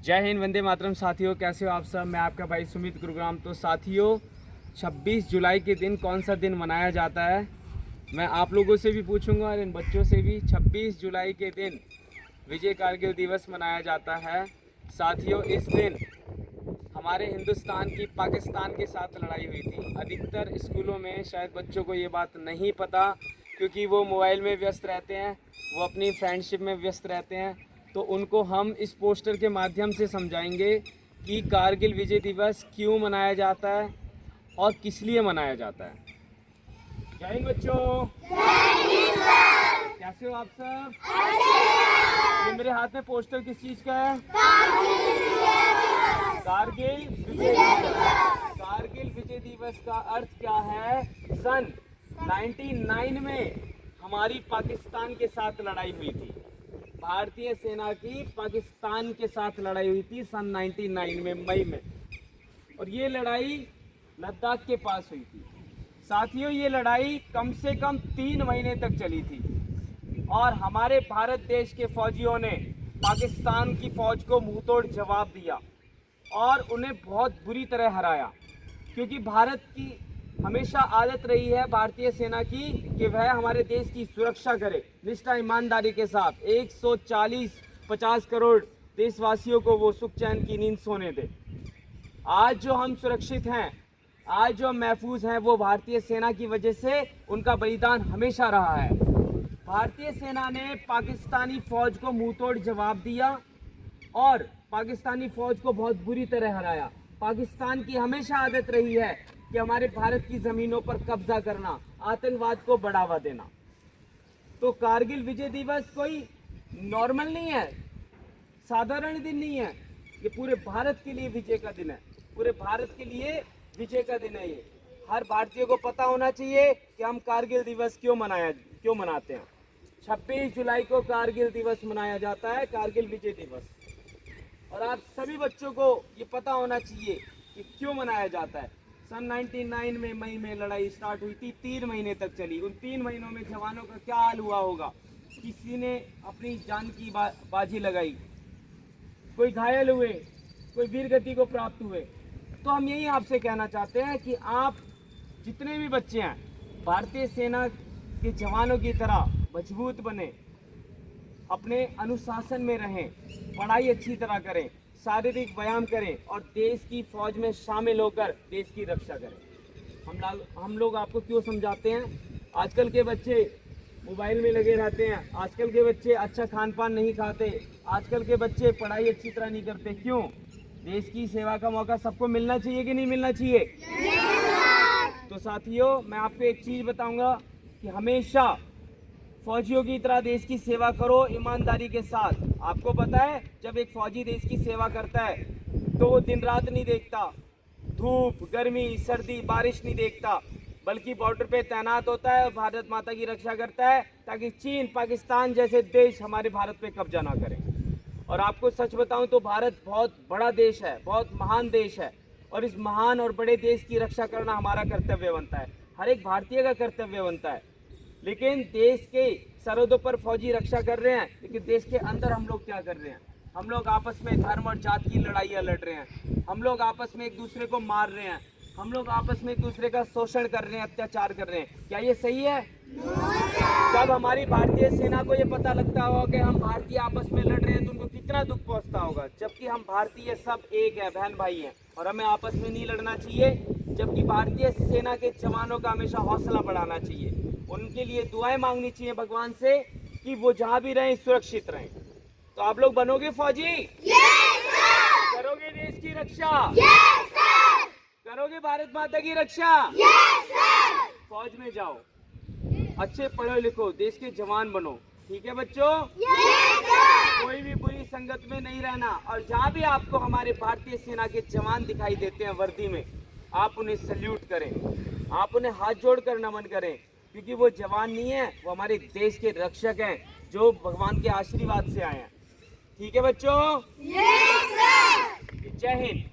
जय हिंद, वंदे मातरम। साथियों, कैसे हो आप सब? मैं आपका भाई सुमित गुरुग्राम। तो साथियों, 26 जुलाई के दिन कौन सा दिन मनाया जाता है, मैं आप लोगों से भी पूछूंगा और इन बच्चों से भी। 26 जुलाई के दिन विजय कारगिल दिवस मनाया जाता है। साथियों, इस दिन हमारे हिंदुस्तान की पाकिस्तान के साथ लड़ाई हुई थी। अधिकतर स्कूलों में शायद बच्चों को ये बात नहीं पता, क्योंकि वो मोबाइल में व्यस्त रहते हैं, वो अपनी फ्रेंडशिप में व्यस्त रहते हैं। तो उनको हम इस पोस्टर के माध्यम से समझाएंगे कि कारगिल विजय दिवस क्यों मनाया जाता है और किस लिए मनाया जाता है। जय हिंद बच्चों। कैसे हो आप सब? ये मेरे हाथ में पोस्टर किस चीज़ का है? कारगिल विजय दिवस। कारगिल विजय दिवस का अर्थ क्या है? सन 99 में हमारी पाकिस्तान के साथ लड़ाई हुई थी। भारतीय सेना की पाकिस्तान के साथ लड़ाई हुई थी सन 99 में, मई में। और ये लड़ाई लद्दाख के पास हुई थी। साथियों, ये लड़ाई कम से कम 3 महीने तक चली थी और हमारे भारत देश के फौजियों ने पाकिस्तान की फौज को मुंहतोड़ जवाब दिया और उन्हें बहुत बुरी तरह हराया। क्योंकि भारत की हमेशा आदत रही है भारतीय सेना की कि वह हमारे देश की सुरक्षा करे निष्ठा ईमानदारी के साथ। 140-50 करोड़ देशवासियों को वो सुख चैन की नींद सोने दे। आज जो हम सुरक्षित हैं, आज जो हम महफूज हैं, वो भारतीय सेना की वजह से। उनका बलिदान हमेशा रहा है। भारतीय सेना ने पाकिस्तानी फौज को मुंहतोड़ जवाब दिया और पाकिस्तानी फौज को बहुत बुरी तरह हराया। पाकिस्तान की हमेशा आदत रही है कि हमारे भारत की ज़मीनों पर कब्जा करना, आतंकवाद को बढ़ावा देना। तो कारगिल विजय दिवस कोई नॉर्मल नहीं है, साधारण दिन नहीं है। ये पूरे भारत के लिए विजय का दिन है। पूरे भारत के लिए विजय का दिन है ये। हर भारतीय को पता होना चाहिए कि हम कारगिल दिवस क्यों मनाते हैं। 26 जुलाई को कारगिल दिवस मनाया जाता है, कारगिल विजय दिवस। और आप सभी बच्चों को ये पता होना चाहिए कि क्यों मनाया जाता है। सन 99 में मई में लड़ाई स्टार्ट हुई थी, 3 महीने तक चली। उन 3 महीनों में जवानों का क्या हाल हुआ होगा। किसी ने अपनी जान की बाजी लगाई, कोई घायल हुए, कोई वीर गति को प्राप्त हुए। तो हम यही आपसे कहना चाहते हैं कि आप जितने भी बच्चे हैं, भारतीय सेना के जवानों की तरह मजबूत बने, अपने अनुशासन में रहें, पढ़ाई अच्छी तरह करें, शारीरिक व्यायाम करें और देश की फौज में शामिल होकर देश की रक्षा करें। हम लोग आपको क्यों समझाते हैं? आजकल के बच्चे मोबाइल में लगे रहते हैं, आजकल के बच्चे अच्छा खान पान नहीं खाते, आजकल के बच्चे पढ़ाई अच्छी तरह नहीं करते। क्यों? देश की सेवा का मौका सबको मिलना चाहिए कि नहीं मिलना चाहिए? तो साथियों, मैं आपको एक चीज़ बताऊंगा कि हमेशा फौजियों की तरह देश की सेवा करो ईमानदारी के साथ। आपको पता है, जब एक फौजी देश की सेवा करता है तो वो दिन रात नहीं देखता, धूप गर्मी सर्दी बारिश नहीं देखता, बल्कि बॉर्डर पे तैनात होता है और भारत माता की रक्षा करता है, ताकि चीन पाकिस्तान जैसे देश हमारे भारत पे कब्जा ना करें। और आपको सच बताऊं तो भारत बहुत बड़ा देश है, बहुत महान देश है, और इस महान और बड़े देश की रक्षा करना हमारा कर्तव्य बनता है, हर एक भारतीय का कर्तव्य बनता है। लेकिन देश के सरहदों पर फौजी रक्षा कर रहे हैं, लेकिन देश के अंदर हम लोग क्या कर रहे हैं? हम लोग आपस में धर्म और जात की लड़ाइयाँ लड़ रहे हैं, हम लोग आपस में एक दूसरे को मार रहे हैं, हम लोग आपस में एक दूसरे का शोषण कर रहे हैं, अत्याचार कर रहे हैं। क्या ये सही है? जब हमारी भारतीय सेना को ये पता लगता होगा कि हम भारतीय आपस में लड़ रहे हैं तो उनको कितना दुख पहुंचता होगा। जबकि हम भारतीय सब एक है, बहन भाई हैं, और हमें आपस में नहीं लड़ना चाहिए। जबकि भारतीय सेना के जवानों का हमेशा हौसला बढ़ाना चाहिए, उनके लिए दुआएं मांगनी चाहिए भगवान से कि वो जहाँ भी रहें सुरक्षित रहें। तो आप लोग बनोगे फौजी? करोगे देश की रक्षा? करोगे भारत माता की रक्षा? फौज में जाओ, अच्छे पढ़ो लिखो, देश के जवान बनो। ठीक है बच्चों? कोई भी बुरी संगत में नहीं रहना। और जहाँ भी आपको हमारे भारतीय सेना के जवान दिखाई देते हैं वर्दी में, आप उन्हें सल्यूट करें, आप उन्हें हाथ जोड़कर नमन करें, क्योंकि वो जवान नहीं है, वो हमारे देश के रक्षक हैं, जो भगवान के आशीर्वाद से आए हैं। ठीक है बच्चों? जय हिंद।